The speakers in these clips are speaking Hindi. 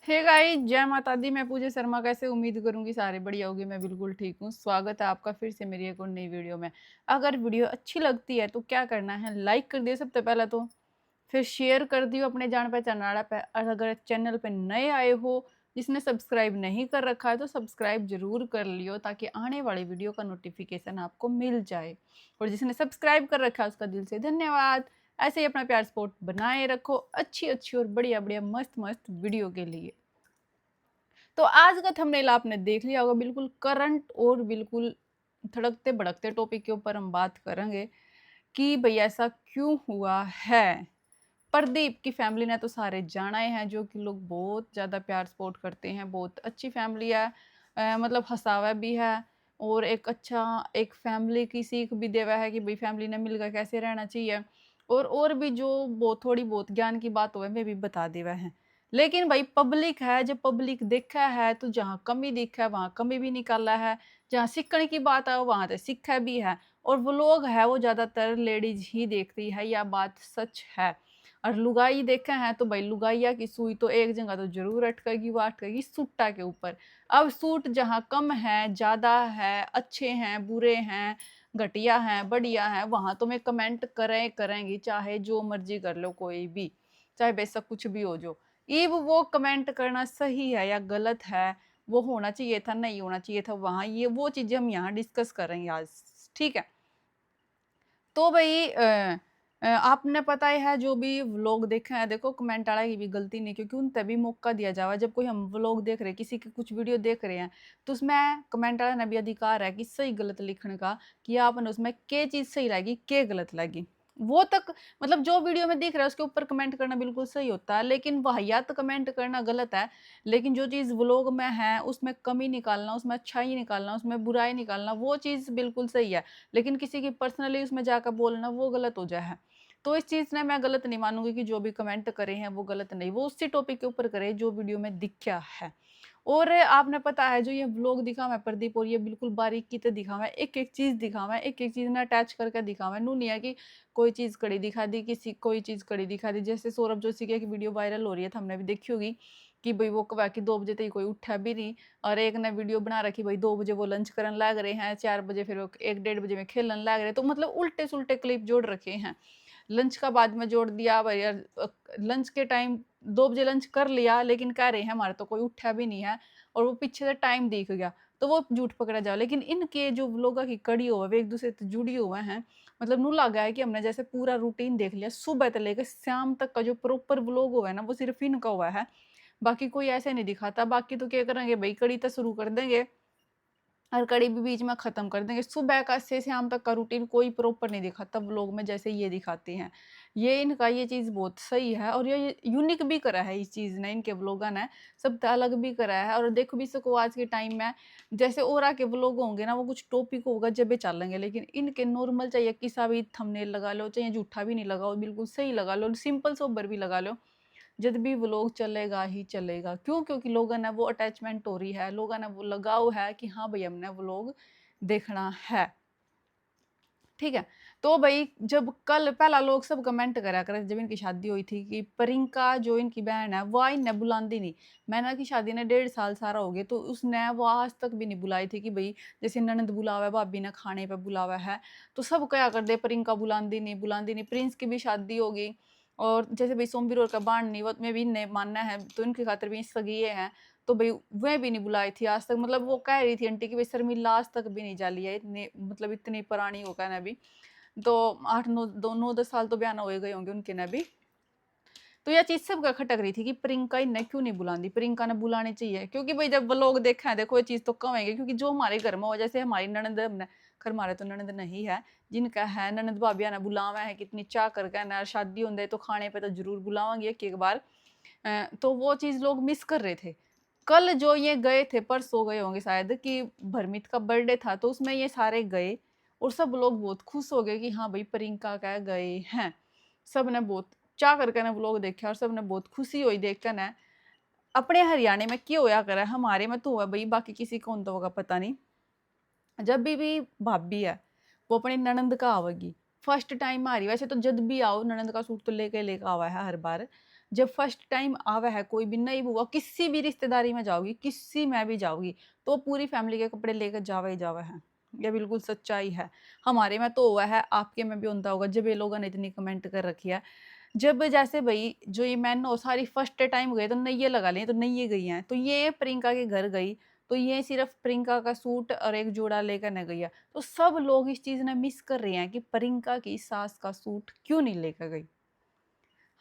हे गाइस, जय माता दी। मैं पूजा शर्मा कैसे उम्मीद करूंगी सारे बढ़िया होगी। मैं बिल्कुल ठीक हूँ। स्वागत है आपका फिर से मेरी एक और नई वीडियो में। अगर वीडियो अच्छी लगती है तो क्या करना है, लाइक कर दियो सबसे पहले तो। फिर शेयर कर दियो अपने जान पहचान वाला पे। और अगर चैनल पे नए आए हो, जिसने सब्सक्राइब नहीं कर रखा है तो सब्सक्राइब जरूर कर लियो, ताकि आने वाली वीडियो का नोटिफिकेशन आपको मिल जाए। और जिसने सब्सक्राइब कर रखा है उसका दिल से धन्यवाद। ऐसे ही अपना प्यार सपोर्ट बनाए रखो, अच्छी अच्छी और बढ़िया बढ़िया मस्त मस्त वीडियो के लिए। तो आज का थंबनेल आपने देख लिया होगा, बिल्कुल करंट और बिल्कुल धड़कते भड़कते टॉपिक के ऊपर हम बात करेंगे कि भई ऐसा क्यों हुआ है। प्रदीप की फैमिली ने तो सारे जाना ही है, जो कि लोग बहुत ज़्यादा प्यार सपोर्ट करते हैं। बहुत अच्छी फैमिली है, मतलब हँसावा भी है और एक अच्छा एक फैमिली की सीख भी देवा है कि भई फैमिली ने मिलकर कैसे रहना चाहिए। और भी जो बहुत थोड़ी बहुत ज्ञान की बात होवे वे भी बता देवा है। लेकिन भाई पब्लिक है, जब पब्लिक देखा है तो जहाँ कमी दिखा है वहाँ कमी भी निकाला है, जहाँ सीखने की बात है वहाँ तो सीखा भी है। और वो लोग है वो ज़्यादातर लेडीज ही देखती है, यह बात सच है। और लुगाई देखे हैं तो भाई लुगाइया की सुई तो एक जगह तो जरूर अटकेगी, वो अटकेगी सूटा के ऊपर। अब सूट जहाँ कम है, ज्यादा है, अच्छे हैं, बुरे हैं, घटिया हैं, बढ़िया हैं, वहां तो मैं कमेंट करेंगी, चाहे जो मर्जी कर लो कोई भी, चाहे बेशक कुछ भी हो जो। इब वो कमेंट करना सही है या गलत है, वो होना चाहिए था नहीं होना चाहिए था वहां, ये वो चीजें हम यहाँ डिस्कस करेंगे आज। ठीक है। तो भई आपने पता ही है जो भी व्लॉग देखे हैं, देखो कमेंट वाला की भी गलती नहीं, क्योंकि उन तभी मौका दिया जावा जब कोई हम व्लॉग देख रहे हैं, किसी की कुछ वीडियो देख रहे हैं, तो उसमें कमेंट वाला ने भी अधिकार है कि सही गलत लिखने का, कि आपने उसमें के चीज सही लगी के गलत लगी। वो तक मतलब जो वीडियो में दिख रहा है उसके ऊपर कमेंट करना बिल्कुल सही होता है, लेकिन वाहियात कमेंट करना गलत है। लेकिन जो चीज़ व्लॉग में है उसमें कमी निकालना, उसमें अच्छाई निकालना, उसमें बुराई निकालना, वो चीज़ बिल्कुल सही है। लेकिन किसी की पर्सनली उसमें जाकर बोलना वो गलत हो जाए है। तो इस चीज़ ने मैं गलत नहीं मानूँगी कि जो भी कमेंट करे हैं वो गलत नहीं, वो उसी टॉपिक के ऊपर करे जो वीडियो में दिखा है। और आपने पता है जो ये व्लॉग दिखावा है प्रदीप, और ये बिल्कुल बारीकी से दिखावा है, एक-एक चीज़ दिखावा है, एक-एक चीज़ ना अटैच करके दिखावा है। यूँ नहीं है कि कोई चीज़ कड़ी दिखा दी, किसी कोई चीज़ कड़ी दिखा दी। जैसे सौरभ जोशी की एक वीडियो वायरल हो रही है, तो हमने भी देखी होगी कि भई वो कहा कि 2 बजे तक कोई उठा भी नहीं, और एक ने वीडियो बना रखी भई 2 बजे वो लंच करन लाग रहे हैं, 4 बजे फिर वो 1 डेढ़ बजे में खेलन लाग रहे हैं। तो मतलब उल्टे-सुल्टे क्लिप जोड़ रखे हैं। लंच का बाद में जोड़ दिया भाई यार, लंच के टाइम 2 बजे लंच कर लिया, लेकिन कह रहे हैं हमारा तो कोई उठा भी नहीं है, और वो पीछे से टाइम दिख गया, तो वो झूठ पकड़ा जाए। लेकिन इनके जो व्लॉगर की कड़ी हुआ वे एक दूसरे से जुड़ी हुए हैं, मतलब नु लगा है कि हमने जैसे पूरा रूटीन देख लिया, सुबह से लेकर शाम तक का जो प्रॉपर व्लॉग हुआ है ना वो सिर्फ इनका हुआ है। बाकी कोई ऐसे नहीं दिखाता। बाकी तो क्या करेंगे भाई, कड़ी तो शुरू कर देंगे और कड़ी भी बीच में खत्म कर देंगे। सुबह का से शाम तक का रूटीन कोई प्रॉपर नहीं दिखाता व्लॉग में, जैसे ये दिखाते हैं। ये इनका ये चीज़ बहुत सही है, और ये यूनिक भी करा है इस चीज़ ने, इनके व्लॉगर ने सब अलग भी करा है। और देखो भी सको आज के टाइम में जैसे ओरा के व्लॉग होंगे ना, वो कुछ टॉपिक होगा जब भी चलेंगे, लेकिन इनके नॉर्मल चाहिए किसा भी थंबनेल लगा लो, चाहे झूठा भी नहीं लगाओ, बिल्कुल सही लगा लो, सिंपल सोबर भी लगा लो, जब भी व्लॉग चलेगा ही चलेगा। क्यों? क्योंकि लोगों ने वो अटैचमेंट हो रही है, लोगों ने वो लगाव है कि हाँ भाई हमने व्लॉग देखना है। ठीक है। तो भाई जब कल पहला लोग सब कमेंट करा करे जब इनकी शादी हुई थी कि प्रियंका जो इनकी बहन है वो इन्हें बुलांदी नहीं। मैंने की शादी ने 1.5 साल सारा हो गया, तो उसने वो आज तक भी नहीं बुलाई थी कि भाई जैसे ननद बुलावा है, भाभी ने खाने पे बुलावा है, तो सब क्या कर दे प्रियंका बुलांदी नहीं बुलांदी नहीं। प्रिंस की भी शादी होगी, और जैसे भाई सोमवीर और का बाण नहीं वो में भी नहीं मानना है, तो इनकी खातिर भी सगी हैं, तो भाई वह भी नहीं बुलाई थी आज तक। मतलब वो कह रही थी आंटी की भाई शर्मिला आज तक भी नहीं जाली है, इतनी मतलब इतनी पुरानी हो कहना भी। तो 8 9 दो 9-10 साल तो बयान हो ही गए होंगे उनके ने भी। तो यह चीज़ सबका खटक रही थी कि प्रियंका इन्हें क्यों नहीं बुलाती, प्रियंका ने बुलानी चाहिए, क्योंकि भाई जब वो लोग देखा है देखो ये चीज़ तो कहेंगे, क्योंकि जो हमारे घर में हो, जैसे हमारी ननद हमने खैर हमारे तो ननद नहीं है, जिनका है ननद भाभिया ने बुलावा है कितनी चाह करके ना, शादी होंदे तो खाने पे तो जरूर बुलावांगे एक एक बार। तो वो चीज़ लोग मिस कर रहे थे। कल जो ये गए थे, परसों गए होंगे शायद, कि भरमीत का बर्थडे था, तो उसमें ये सारे गए और सब लोग बहुत खुश हो गए कि हाँ भाई प्रियंका क्या गए हैं। सब ने बहुत चाह करके ना व्लॉग देखे और सब ने बहुत खुशी हुई देख कर ना। अपने हरियाणा में क्यों होया करे, हमारे में तो हुआ भाई, बाकी किसी को तो होगा पता नहीं। जब भी भाभी है वो अपनी ननंद का आवेगी, फर्स्ट टाइम आ रही, वैसे तो जब भी आओ ननंद का सूट तो लेके लेके आवा है हर बार, जब फर्स्ट टाइम आवा है कोई भी नई बुआ, किसी भी रिश्तेदारी में जाओगी, किसी में भी जाओगी, तो पूरी फैमिली के कपड़े लेकर जावा ही जावा है। ये बिल्कुल सच्चाई है। हमारे में तो हुआ है, आपके में भी होता होगा, जब ये लोगों ने इतनी कमेंट कर रखी है। जब जैसे भई जो ये मैनो सारी फर्स्ट टाइम गए तो नैये लगा लिए, तो नैये गई हैं। तो ये प्रियंका के घर गई, तो ये सिर्फ़ प्रियंका का सूट और एक जोड़ा लेकर ना गई है। तो सब लोग इस चीज़ ने मिस कर रहे हैं कि प्रियंका की सास का सूट क्यों नहीं लेकर गई?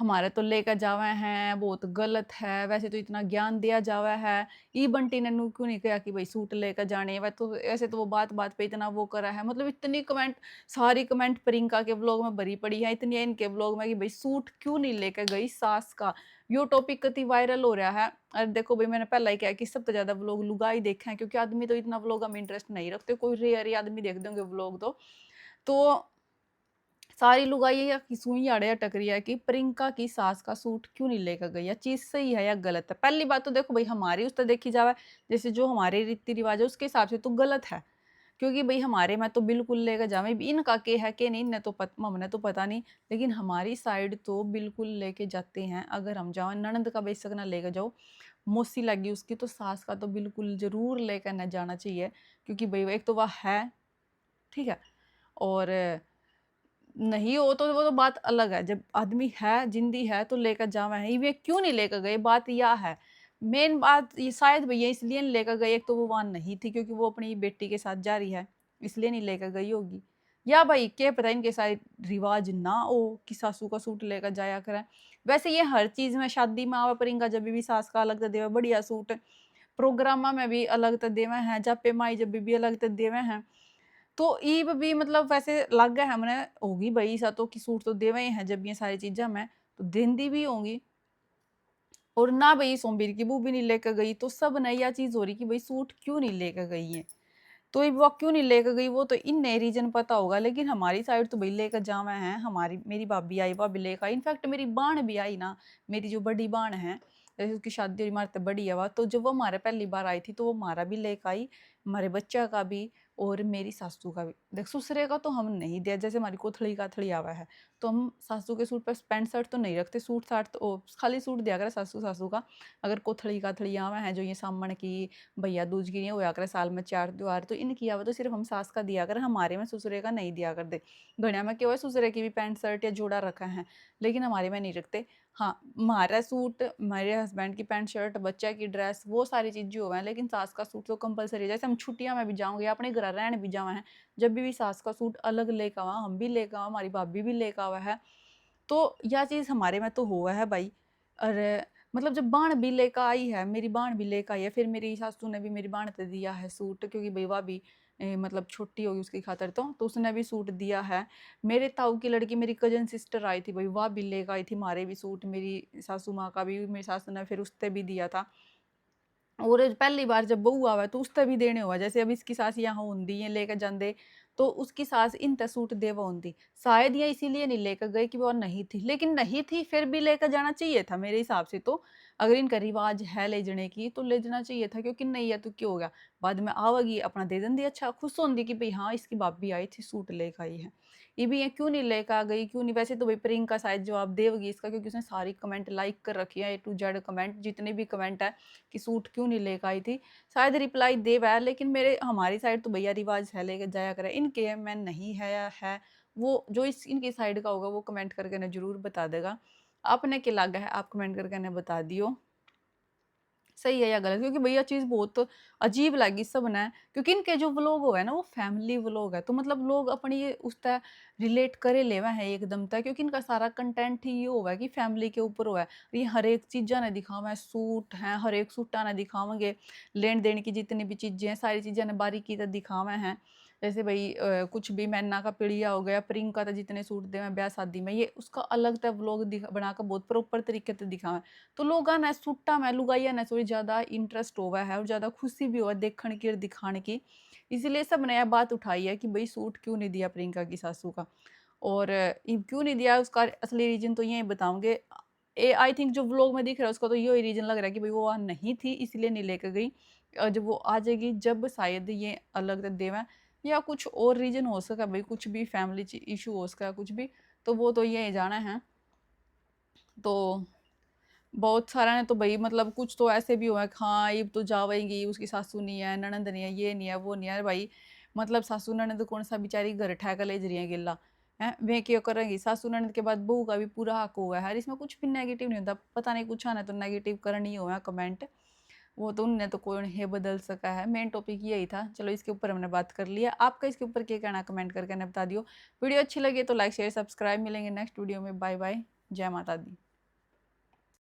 हमारे तो लेकर जावे हैं, बहुत गलत है, वैसे तो इतना ज्ञान दिया जावा है। ई बंटी ने नु क्यों नहीं कहा कि भई सूट लेकर जाने, वै तो ऐसे तो वो बात-बात पे इतना वो करा है। मतलब इतनी कमेंट, सारी कमेंट प्रियंका के व्लॉग में भरी पड़ी है, इतनी है इनके व्लॉग में कि भई सूट क्यों नहीं लेकर गई सास का। यो टॉपिक कितनी वायरल हो रहा है। और देखो भई मैंने पहले ही कहा कि सबसे ज़्यादा व्लॉग लुगाई देखे हैं, क्योंकि आदमी तो इतना व्लॉग में इंटरेस्ट नहीं रखते, कोई रेयर ही आदमी देख देंगे व्लॉग तो। तो सारी लुगाई की सुई आड़े अटक रही है कि प्रियंका की सास का सूट क्यों नहीं लेकर गई है, चीज सही है या गलत है। पहली बात तो देखो भाई, हमारी उस तरह देखी जाए, जैसे जो हमारे रीति रिवाज है उसके हिसाब से तो गलत है, क्योंकि भाई हमारे में तो बिल्कुल लेकर जावे, इनका के है के नहीं, इन्हें तो हमने तो पता नहीं, लेकिन हमारी साइड तो बिल्कुल लेके जाते हैं। अगर हम जाओ, ननद का बेशक ना लेकर जाओ, मौसी लगी उसकी, तो सास का तो बिल्कुल जरूर लेकर न जाना चाहिए, क्योंकि भाई एक तो वह है, ठीक है, और नहीं हो तो वो तो बात अलग है। जब आदमी है, ज़िंदी है तो लेकर जावा है। ये क्यों नहीं लेकर गए, बात या है। मेन बात ये शायद भैया इसलिए नहीं लेकर गए, एक तो वो वहाँ नहीं थी क्योंकि वो अपनी बेटी के साथ जा रही है, इसलिए नहीं लेकर गई होगी। या भाई क्या पता इनके सारे रिवाज ना हो कि सासू का सूट लेकर जाया करें। वैसे ये हर चीज़ में, शादी में आवा परेंगा जब भी सास का अलग तो देवे बढ़िया सूट, प्रोग्रामा में भी अलग तो देवे हैं, जापे माई जब भी अलग तो देवे हैं। तो ईब भी मतलब वैसे लग गए हमने, होगी भई सा तो कि सूट तो देवे ही हैं जब ये सारी चीज़ें मैं तो देंदी भी होंगी। और ना भई सोमवीर की बू भी नहीं लेकर गई, तो सब नई या चीज़ हो रही कि भई सूट क्यों नहीं लेकर गई है। तो ये वो क्यों नहीं लेकर गई, वो तो इन्हें रीज़न पता होगा, लेकिन हमारी साइड तो भई लेकर जावे हैं। हमारी मेरी भाभी आई, भाभी लेकर आई, इनफैक्ट मेरी बाण भी आई ना, मेरी जो बड़ी बाण है, जैसे उसकी शादी हुई हमारे से बड़ी है वह, तो जब वो हमारे पहली बार आई थी तो वो हमारा भी लेकर आई, हमारे बच्चा का भी और मेरी सासू का भी। देख ससुरे का तो हम नहीं दिया, जैसे हमारी कोथड़ी-काथड़ी आवा है, तो हम सासू के सूट पे पैंट शर्ट तो नहीं रखते, सूट-साट तो खाली सूट दिया करे सासू का। अगर कोथड़ी-काथड़ी आवा है जो ये सामण की, भैया दूज की, ये होया करे साल में 4 त्योहार, तो इनकी आवा तो सिर्फ हम सास का दिया करे, हमारे में ससुरे का नहीं दिया करते। घणिया में क्या हुआ, ससुरे की भी पैंट शर्ट या जोड़ा रखा है, लेकिन हमारे में नहीं रखते। हाँ, हमारा सूट, मेरे हस्बैंड की पैंट शर्ट, बच्चा की ड्रेस, वो सारी चीज़ें हुआ है, लेकिन सास का सूट तो कंपल्सरी है। जैसे हम छुट्टियाँ में भी जाऊँगे, अपने घर रहने भी जावा हैं, जब भी सास का सूट अलग लेके आवा, हम भी लेके आवा, हमारी भाभी भी लेके आवा है। तो यह चीज़ हमारे में तो हुआ है भाई। और मतलब जब बाण भी लेकर आई है, मेरी बाण भी लेकर आई है, फिर मेरी सासू ने भी मेरी बाण पे दिया है सूट, क्योंकि भई वह भी मतलब छोटी होगी उसकी खातिर तो उसने भी सूट दिया है। मेरे ताऊ की लड़की, मेरी कज़न सिस्टर आई थी भई, वह भी लेकर आई थी हमारे भी सूट, मेरी सासू माँ का भी मेरी सासू ने फिर उसते भी दिया था। और पहली बार जब बहू आवे तो उसते भी देने हुआ, जैसे अब इसकी सास यहाँ हुंदी है लेके जांदे, तो उसकी सास इनते सूट देवा हुंदी। शायद ये इसीलिए नहीं लेकर गए कि वो नहीं थी, लेकिन नहीं थी फिर भी लेकर जाना चाहिए था मेरे हिसाब से तो। अगर इनका रिवाज है ले जाने की तो ले जाना चाहिए था, क्योंकि नहीं है तो क्या हो गया? बाद में आवेगी अपना दे देंदी, अच्छा खुश होंदी कि भई हाँ, इसकी भाभी आई थी सूट लेकर आई है। ये भी है क्यों नहीं लेकर आ गई, क्यों नहीं? वैसे तो भई प्रियंका शायद जवाब देगी इसका, क्योंकि उसने सारी कमेंट लाइक कर रखी है, ए टू जेड कमेंट, जितने भी कमेंट है कि सूट क्यों नहीं लेकर आई थी, शायद रिप्लाई दे वह, लेकिन मेरे हमारी साइड तो भैया रिवाज है लेके जाया करे, इनके में नहीं है या है, वो जो इस इनकी साइड का होगा वो कमेंट करके ना जरूर बता देगा। आपने क्या लगा है, आप कमेंट करके ना बता दियो सही है या गलत, क्योंकि भैया चीज़ बहुत अजीब लगी सबने, क्योंकि इनके जो व्लॉग होवे ना वो फैमिली व्लॉग है, तो मतलब लोग अपनी ये उस तरह रिलेट करे लेवे हैं एकदम तक, क्योंकि इनका सारा कंटेंट ही ये होवा है कि फैमिली के ऊपर होवा है। ये हर एक चीज़ा ने दिखावा है, सूट हैं, हर एक सूटा ने दिखावेंगे, लेन-देन की जितनी भी चीज़ें हैं, सारी चीज़ें ने बारीकी से दिखावे हैं। जैसे भई कुछ भी मैना का पीढ़िया हो गया, प्रियंका तो जितने सूट देवे ब्याह शादी में, ये उसका अलग से व्लॉग दिखा बनाकर बहुत प्रॉपर तरीके से दिखावे। तो लोगों ने सूटा में लुगाइया ने थोड़ी ज़्यादा इंटरेस्ट होवा है और ज़्यादा खुशी भी हुआ देखने की और दिखाने की। इसीलिए सबने यह बात उठाई है कि भई सूट क्यों नहीं दिया प्रियंका की सासू का। और क्यों नहीं दिया उसका असली रीज़न तो यही बताऊँगे। आई थिंक जो व्लॉग में दिख रहा है उसका तो यही रीज़न लग रहा है कि भई वो वहाँ नहीं थी इसलिए नहीं लेकर गई। जब वो आ जाएगी जब शायद ये अलग देवें, या कुछ और रीज़न हो सका, भई कुछ भी फैमिली इश्यू हो सका कुछ भी, तो वो तो ये जाना है। तो बहुत सारा ने तो भई मतलब कुछ तो ऐसे भी हुआ है कि हाँ, ये तो जावएगी, उसकी सासू नहीं है, ननद नहीं है, ये नहीं है, वो नहीं है। भाई मतलब सासू ननद कौन सा बेचारी घर ठा के ले जा रही है गिल्ला, हैं? वे क्यों करेंगी? सासू ननद के बाद बहू का भी पूरा हक हुआ है। इसमें कुछ भी नेगेटिव नहीं होता। पता नहीं कुछ आना तो नेगेटिव करनी ही हुआ कमेंट। वो तो उनने तो कोई नहीं बदल सका है। मेन टॉपिक यही था। चलो इसके ऊपर हमने बात कर लिया। आपका इसके ऊपर क्या कहना है कमेंट करके हमें बता दियो। वीडियो अच्छी लगी तो लाइक शेयर सब्सक्राइब। मिलेंगे नेक्स्ट वीडियो में। Bye bye. जय माता दी।